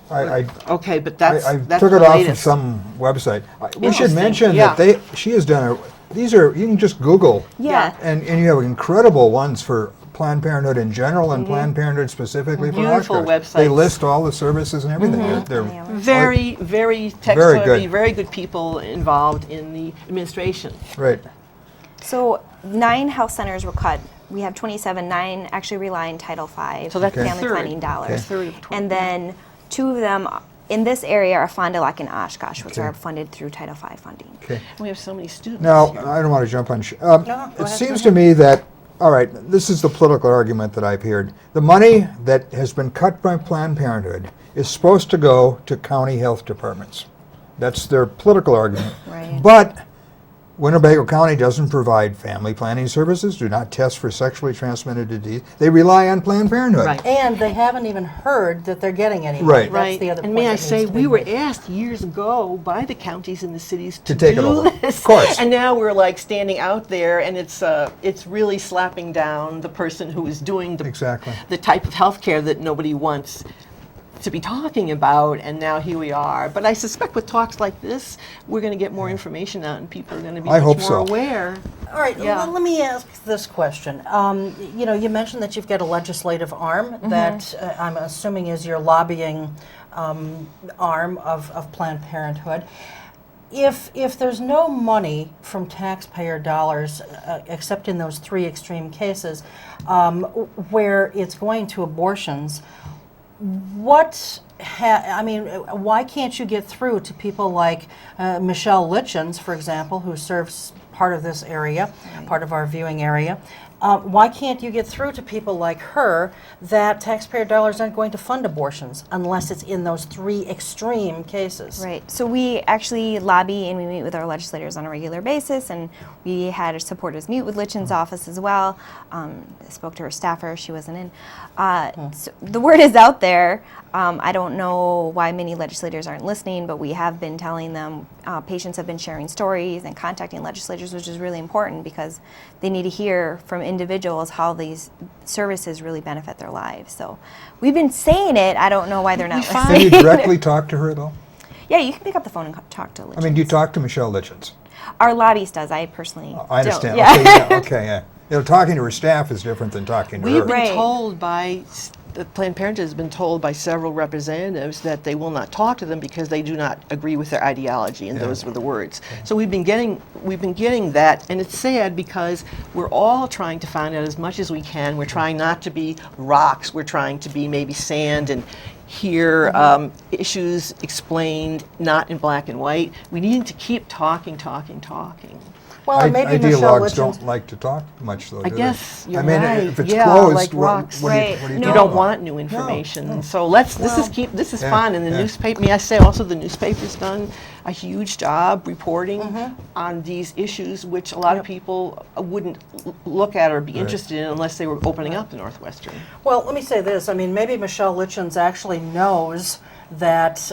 I Okay, but that's I that's took the it off of latest. some website. We should Interesting, mention yeah. that she has done these are, you can just Google, Yeah. and you have incredible ones for Planned Parenthood in general and Planned Parenthood specifically for Beautiful Oshkosh. They websites. list all the services and everything. They're Very, very Very tech-savvy, good. very good people involved in the administration. right. So 9 health centers were cut. We have 27, 9 actually rely on Title V So that's Okay. family third. planning dollars. Okay. Third of 20. And then 2 of them in this area are Fond du Lac and Oshkosh, which Okay. are funded through Title V funding. Okay. We have so many students Now, here. I don't want to jump on. go It ahead, seems go to me that, all right, this is the political argument that I've heard. The money that has been cut by Planned Parenthood is supposed to go to county health departments. That's their political argument. Right. But Winnebago County doesn't provide family planning services, do not test for sexually transmitted disease. They rely on Planned Parenthood. Right. And they haven't even heard that they're getting any money. Right. That's Right, the other and point may I that needs say, to we be were made. asked years ago by the counties and the cities to take it do over. this. Of course. And now we're like standing out there, and it's really slapping down the person who is doing Exactly. the type of health care that nobody wants to be talking about, and now here we are. But I suspect with talks like this, we're going to get more information out, and people are going to be I much hope more so. aware. All right, Yeah. let me ask this question. You know, you mentioned that you've got a legislative arm that I'm assuming is your lobbying arm of Planned Parenthood. If there's no money from taxpayer dollars, except in those 3 extreme cases, where it's going to abortions, why can't you get through to people like Michelle Litchens, for example, who serves part of this area, part of our viewing area? Why can't you get through to people like her that taxpayer dollars aren't going to fund abortions unless it's in those 3 extreme cases? Right. So we actually lobby and we meet with our legislators on a regular basis, and we had our supporters meet with Litchen's office as well. Spoke to her staffer; she wasn't in. So the word is out there. I don't know why many legislators aren't listening, but we have been telling them. Patients have been sharing stories and contacting legislators, which is really important because they need to hear from individuals how these services really benefit their lives. So we've been saying it. I don't know why they're not Can listening. you directly talk to her, though? Yeah, you can pick up the phone and talk to Litchens. I mean, do you talk to Michelle Litchens? Our lobbyist does. I personally I understand. don't. Yeah. Okay, yeah. You know, talking to her staff is different than talking to We've her. been Right. told by, Planned Parenthood has been told by several representatives that they will not talk to them because they do not agree with their ideology, and those were the words. So we've been getting that, and it's sad because we're all trying to find out as much as we can. We're trying not to be rocks. We're trying to be maybe sand and hear issues explained not in black and white. We need to keep talking. Well, and maybe Michelle Ideologues Litchen's... don't like to talk much, though, I do guess they? you're I mean, right. if it's Yeah, closed, like rocks. what do you, Right. what do you No. You talk don't about? want new information. no. So let's Well, this is yeah, fun. And the yeah. newspaper, may I say also, the newspaper's done a huge job reporting on these issues, which a lot of people wouldn't look at or be interested in unless they were opening up the Northwestern. Well, let me say this. I mean, maybe Michelle Litchens actually knows that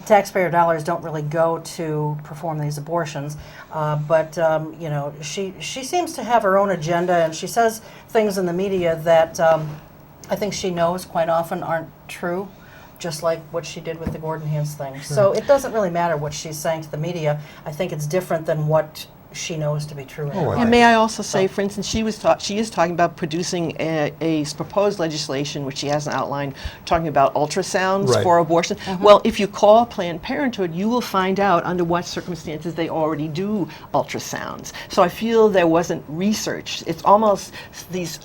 taxpayer dollars don't really go to perform these abortions, but you know, she seems to have her own agenda, and she says things in the media that I think she knows quite often aren't true, just like what she did with the Gordon Hentz thing. So it doesn't really matter what she's saying to the media. I think it's different than what she knows to be true. in her Oh, life. And may I also say, for instance, she is talking about producing a proposed legislation, which she hasn't outlined, talking about ultrasounds Right. for abortion. Well, if you call Planned Parenthood, you will find out under what circumstances they already do ultrasounds. So I feel there wasn't research. It's almost these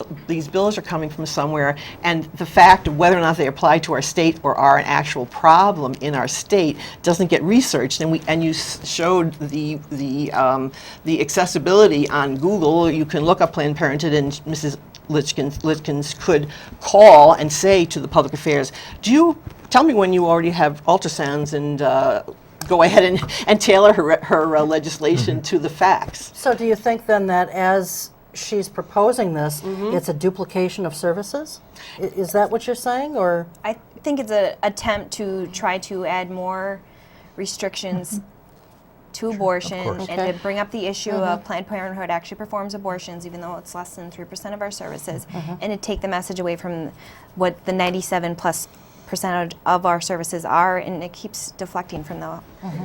bills are coming from somewhere, and the fact of whether or not they apply to our state or are an actual problem in our state doesn't get researched. And you showed the accessibility on Google. You can look up Planned Parenthood, and Mrs. Litkins could call and say to the public affairs, "Do you tell me when you already have ultrasounds?" and go ahead and tailor her legislation to the facts. So do you think then that as she's proposing this, it's a duplication of services? Is that what you're saying, or? I think it's an attempt to try to add more restrictions to abortion course. and Okay. to bring up the issue of Planned Parenthood actually performs abortions, even though it's less than 3% of our services, and to take the message away from what the 97+% of our services are, and it keeps deflecting from the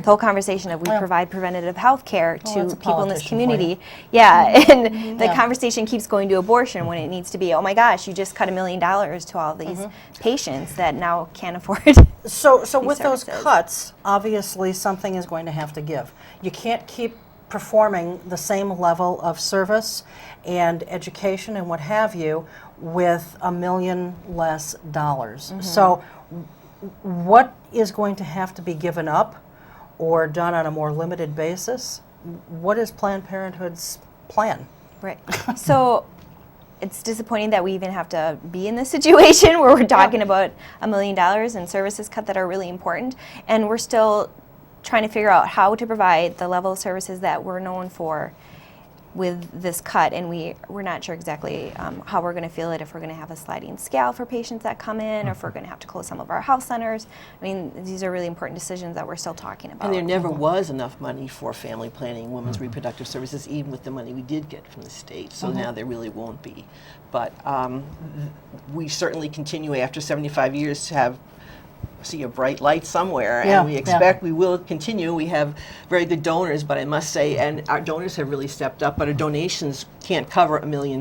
whole conversation of we Well, provide preventative health care well, to that's a people in this politician for you. community. Yeah, and the Yeah. conversation keeps going to abortion when it needs to be, oh my gosh, you just cut $1 million to all these patients that now can't afford. So with those services. cuts, obviously something is going to have to give. You can't keep performing the same level of service and education and what have you with $1 million less dollars. So what is going to have to be given up or done on a more limited basis? What is Planned Parenthood's plan? Right. So it's disappointing that we even have to be in this situation where we're talking about $1 million and services cut that are really important, and we're still trying to figure out how to provide the level of services that we're known for with this cut, and we're not sure exactly how we're going to feel it, if we're going to have a sliding scale for patients that come in, or if we're going to have to close some of our health centers. I mean, these are really important decisions that we're still talking about. And there never was enough money for family planning, women's reproductive services, even with the money we did get from the state. So now there really won't be. But we certainly continue after 75 years to see a bright light somewhere, Yeah, and we expect we will continue. We have very good donors, but I must say, and our donors have really stepped up, but our donations can't cover $1 million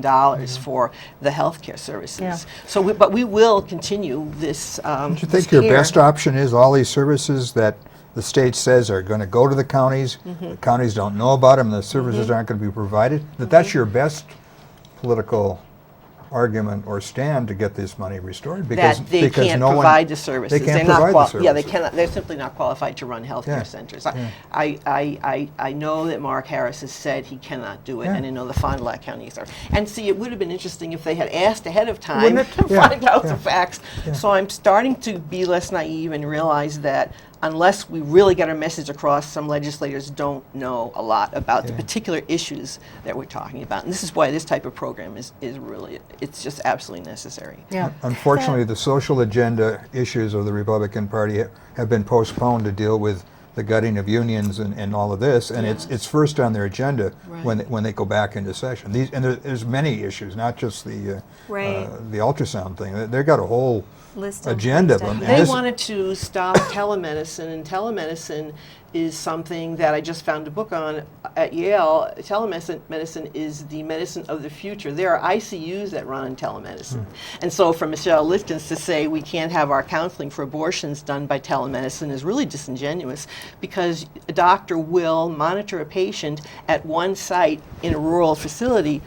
for the healthcare services. Yeah. So, but we will continue this. Don't you think your best option is all these services that the state says are going to go to the counties, the counties don't know about them, the services aren't going to be provided, that's your best political argument or stand to get this money restored? Because that they can't no provide one, the services. They can't They're not provide the services. Yeah, they cannot. They're simply not qualified to run healthcare Yeah. centers. Yeah. I know that Mark Harris has said he cannot do it, Yeah. and I know the Fond du Lac counties are. And see, it would have been interesting if they had asked ahead of time Wouldn't it? to Yeah, find out yeah. the facts. Yeah. So I'm starting to be less naive and realize that unless we really get our message across, some legislators don't know a lot about the Yeah. particular issues that we're talking about. And this is why this type of program is really, it's just absolutely necessary. Yeah. Unfortunately, the social agenda issues of the Republican Party have been postponed to deal with the gutting of unions and all of this, and it's first on their agenda when they go back into session. There's many issues, not just the ultrasound thing. They've got a whole List of agenda of things them. to And They this- wanted to stop telemedicine, and telemedicine is something that I just found a book on at Yale. Telemedicine is the medicine of the future. There are ICUs that run on telemedicine. And so for Michelle Litkins to say we can't have our counseling for abortions done by telemedicine is really disingenuous, because a doctor will monitor a patient at one site in a rural facility,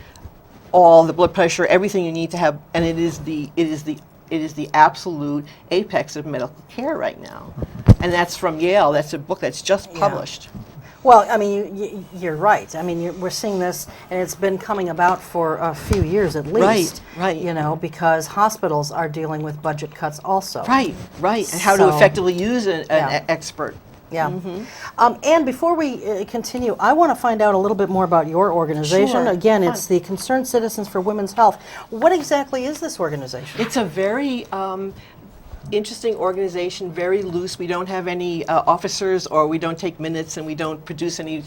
all the blood pressure, everything you need to have, and it is the absolute apex of medical care right now. And that's from Yale. That's a book that's just published. Well, I mean, you're right. I mean, we're seeing this, and it's been coming about for a few years at least. Right. You know, because hospitals are dealing with budget cuts also. Right. And how to So- effectively use an Yeah. expert. Yeah. And before we continue, I want to find out a little bit more about your organization. Sure. Again, Fun. it's the Concerned Citizens for Women's Health. What exactly is this organization? It's a very interesting organization, very loose. We don't have any officers, or we don't take minutes, and we don't produce any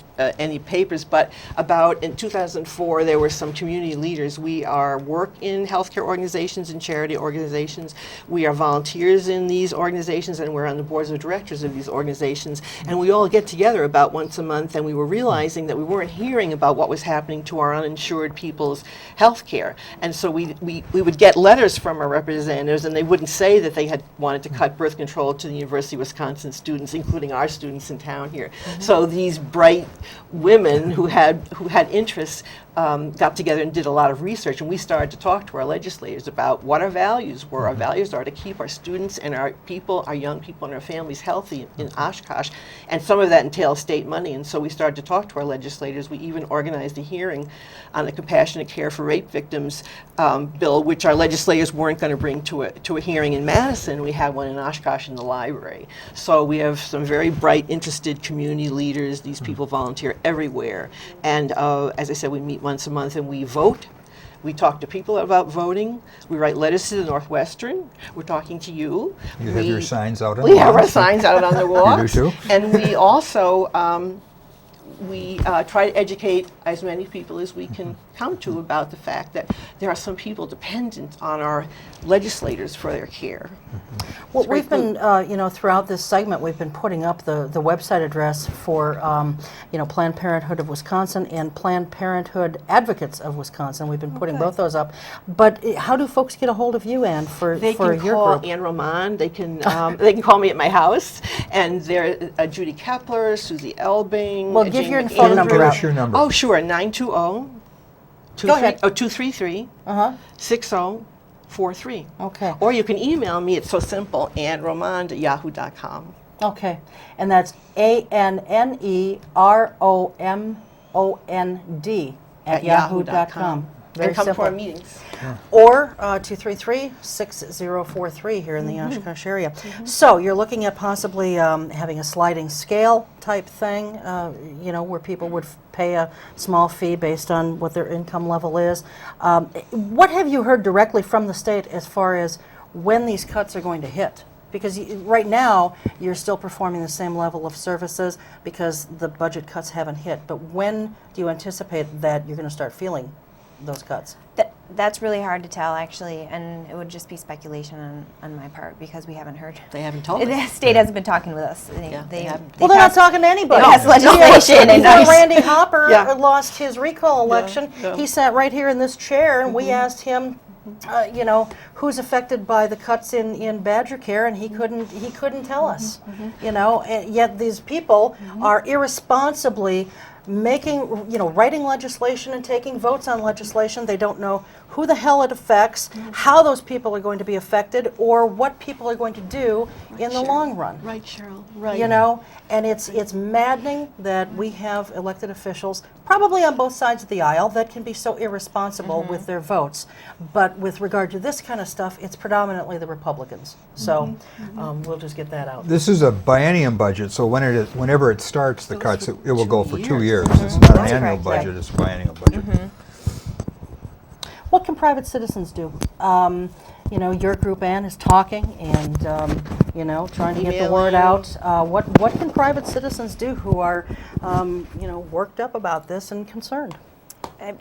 papers. But about in 2004, there were some community leaders. We work in healthcare organizations and charity organizations. We are volunteers in these organizations, and we're on the boards of directors of these organizations. And we all get together about once a month, and we were realizing that we weren't hearing about what was happening to our uninsured people's healthcare. And so we would get letters from our representatives, and they wouldn't say that they had wanted to cut birth control to the University of Wisconsin students, including our students in town here. So these bright women who had interests got together and did a lot of research, and we started to talk to our legislators about what our values were. Our values are to keep our students and our people, our young people and our families healthy in Oshkosh, and some of that entails state money. And so we started to talk to our legislators. We even organized a hearing on the Compassionate Care for Rape Victims bill, which our legislators weren't going to bring to a hearing in Madison. We had one in Oshkosh in the library. So we have some very bright, interested community leaders. These people volunteer everywhere. And as I said, we meet once a month and we vote. We talk to people about voting. We write letters to the Northwestern. We're talking to you. You have your signs out on We the have our walls? signs out on the walls. You do too? And we also try to educate as many people as we can come to about the fact that there are some people dependent on our legislators for their care. Well, It's very we've been, throughout this segment, we've been putting up the website address for, Planned Parenthood of Wisconsin and Planned Parenthood Advocates of Wisconsin. We've been putting both those up. But how do folks get a hold of you, Ann, for They can your call group? Ann Roman. They can call me at my house, and they're Judy Kepler, Susie Elbing. Well, give Jane your McAndrew. phone number Give out. us your number. Oh, sure, 920. Go ahead. 233 Uh-huh. 6043. Okay. Or you can email me. It's so simple, annromond@yahoo.com. Okay. And that's ANNEROMOND at yahoo.com. Very And come simple. to our meetings. Or 233-6043 here in the Oshkosh area. So you're looking at possibly having a sliding scale type thing, where people would pay a small fee based on what their income level is. What have you heard directly from the state as far as when these cuts are going to hit? Because right now, you're still performing the same level of services because the budget cuts haven't hit. But when do you anticipate that you're going to start feeling those cuts? That's really hard to tell, actually, and it would just be speculation on my part because we haven't heard. They haven't told us. The state hasn't been talking with us. They haven't. Well, they're not talking to anybody. They passed legislation and Before Randy Hopper Yeah. lost his recall election, yeah. he sat right here in this chair, and we asked him, who's affected by the cuts in Badger Care, and he couldn't tell us. And yet these people are irresponsibly writing legislation and taking votes on legislation. They don't know who the hell it affects, how those people are going to be affected, or what people are going to do in the long run. Right, Cheryl. Right. And it's maddening that we have elected officials, probably on both sides of the aisle, that can be so irresponsible with their votes. But with regard to this kind of stuff, it's predominantly the Republicans. So we'll just get that out. This is a biennium budget, so whenever it starts, the cuts, it will go for 2 years. years. It's not an That's annual correct, budget, it's a biennial budget. What can private citizens do? Your group, Ann, is talking and, trying to get the word out. What can private citizens do who are, worked up about this and concerned?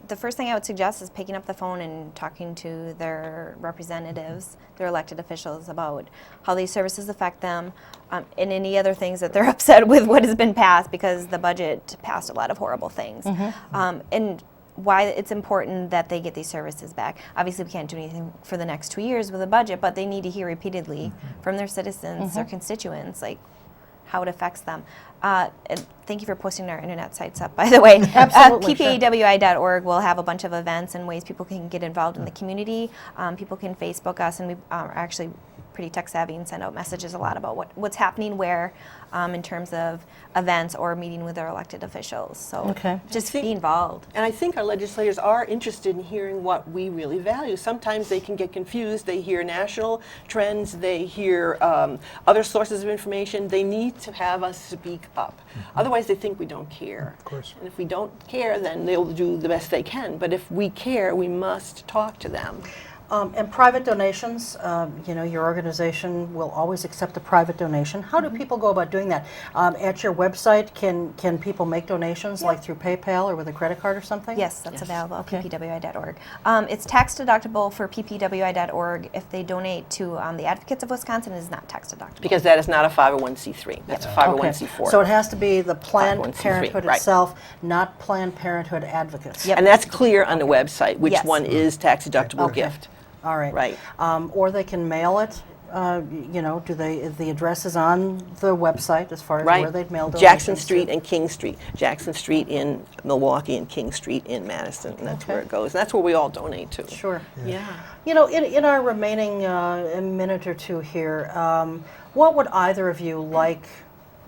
The first thing I would suggest is picking up the phone and talking to their representatives, their elected officials, about how these services affect them, and any other things that they're upset with what has been passed, because the budget passed a lot of horrible things. And why it's important that they get these services back. Obviously, we can't do anything for the next 2 years with a budget, but they need to hear repeatedly from their citizens, their constituents, like how it affects them. And thank you for posting our internet sites up, by the way. Absolutely, sure. PPAWI.org will have a bunch of events and ways people can get involved in the community. People can Facebook us, and we are actually pretty tech savvy and send out messages a lot about what's happening where. in terms of events or meeting with our elected officials. So Okay. just I think- be involved. And I think our legislators are interested in hearing what we really value. Sometimes they can get confused. They hear national trends, they hear other sources of information. They need to have us speak up. Otherwise, they think we don't care. Of course. And if we don't care, then they'll do the best they can. But if we care, we must talk to them. And private donations, your organization will always accept a private donation. How do people go about doing that? At your website, can people make donations, like through PayPal or with a credit card or something? Yes, that's available at Okay. ppwi.org. It's tax deductible for ppwi.org. If they donate to the Advocates of Wisconsin, it is not tax deductible. Because that is not a 501c3. That's a 501c4. So it has to be the Planned 501c3, Parenthood right. itself, not Planned Parenthood advocates. Yep. And that's clear on the website, which Yes. one is tax deductible Okay. gift. All right. Right. Or they can mail it. The address is on the website as far as Right. where they'd mail donations. Jackson to. Street and King Street. Jackson Street in Milwaukee and King Street in Madison. And that's where Okay. it goes. And that's where we all donate to. Sure. Yeah. In our remaining minute or two here, what would either of you like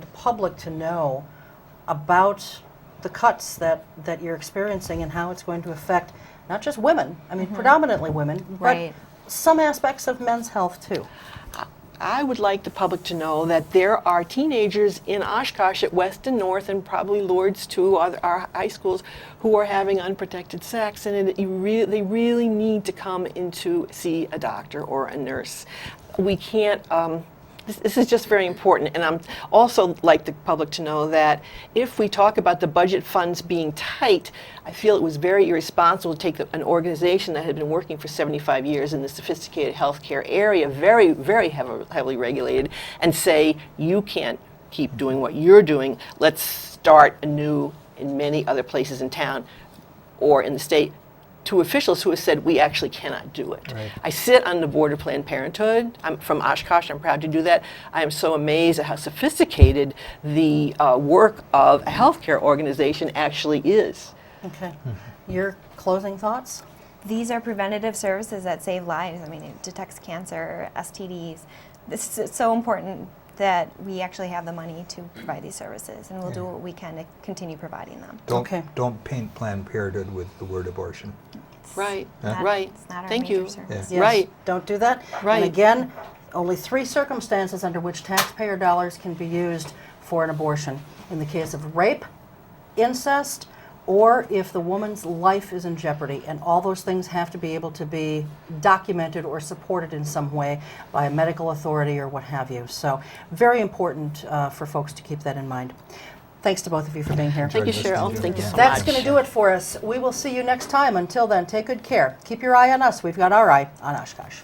the public to know about the cuts that you're experiencing and how it's going to affect not just women, I mean predominantly women, Right. but some aspects of men's health too? I would like the public to know that there are teenagers in Oshkosh at West and North, and probably Lourdes too, our high schools, who are having unprotected sex, and they really need to come in to see a doctor or a nurse. We can't. This is just very important, and I'm also like the public to know that if we talk about the budget funds being tight, I feel it was very irresponsible to take an organization that had been working for 75 years in the sophisticated healthcare area, very, very heavily regulated, and say, you can't keep doing what you're doing. Let's start anew in many other places in town or in the state, to officials who have said we actually cannot do it. Right. I sit on the board of Planned Parenthood. I'm from Oshkosh. I'm proud to do that. I am so amazed at how sophisticated the work of a healthcare organization actually is. Okay. Your closing thoughts? These are preventative services that save lives. I mean, it detects cancer, STDs. This is so important that we actually have the money to provide these services, and we'll do what we can to continue providing them. Okay. Don't paint Planned Parenthood with the word abortion. Right, Not- right. It's not our Thank major you. service. Yes, Right. Don't do that. Right. And again, only 3 circumstances under which taxpayer dollars can be used for an abortion. In the case of rape, incest, or if the woman's life is in jeopardy. And all those things have to be able to be documented or supported in some way by a medical authority or what have you. So very important for folks to keep that in mind. Thanks to both of you for being here. Thank you, Enjoyed Cheryl. listening to Thank you you. so That's much. going to do it for us. We will see you next time. Until then, take good care. Keep your eye on us. We've got our eye on Oshkosh.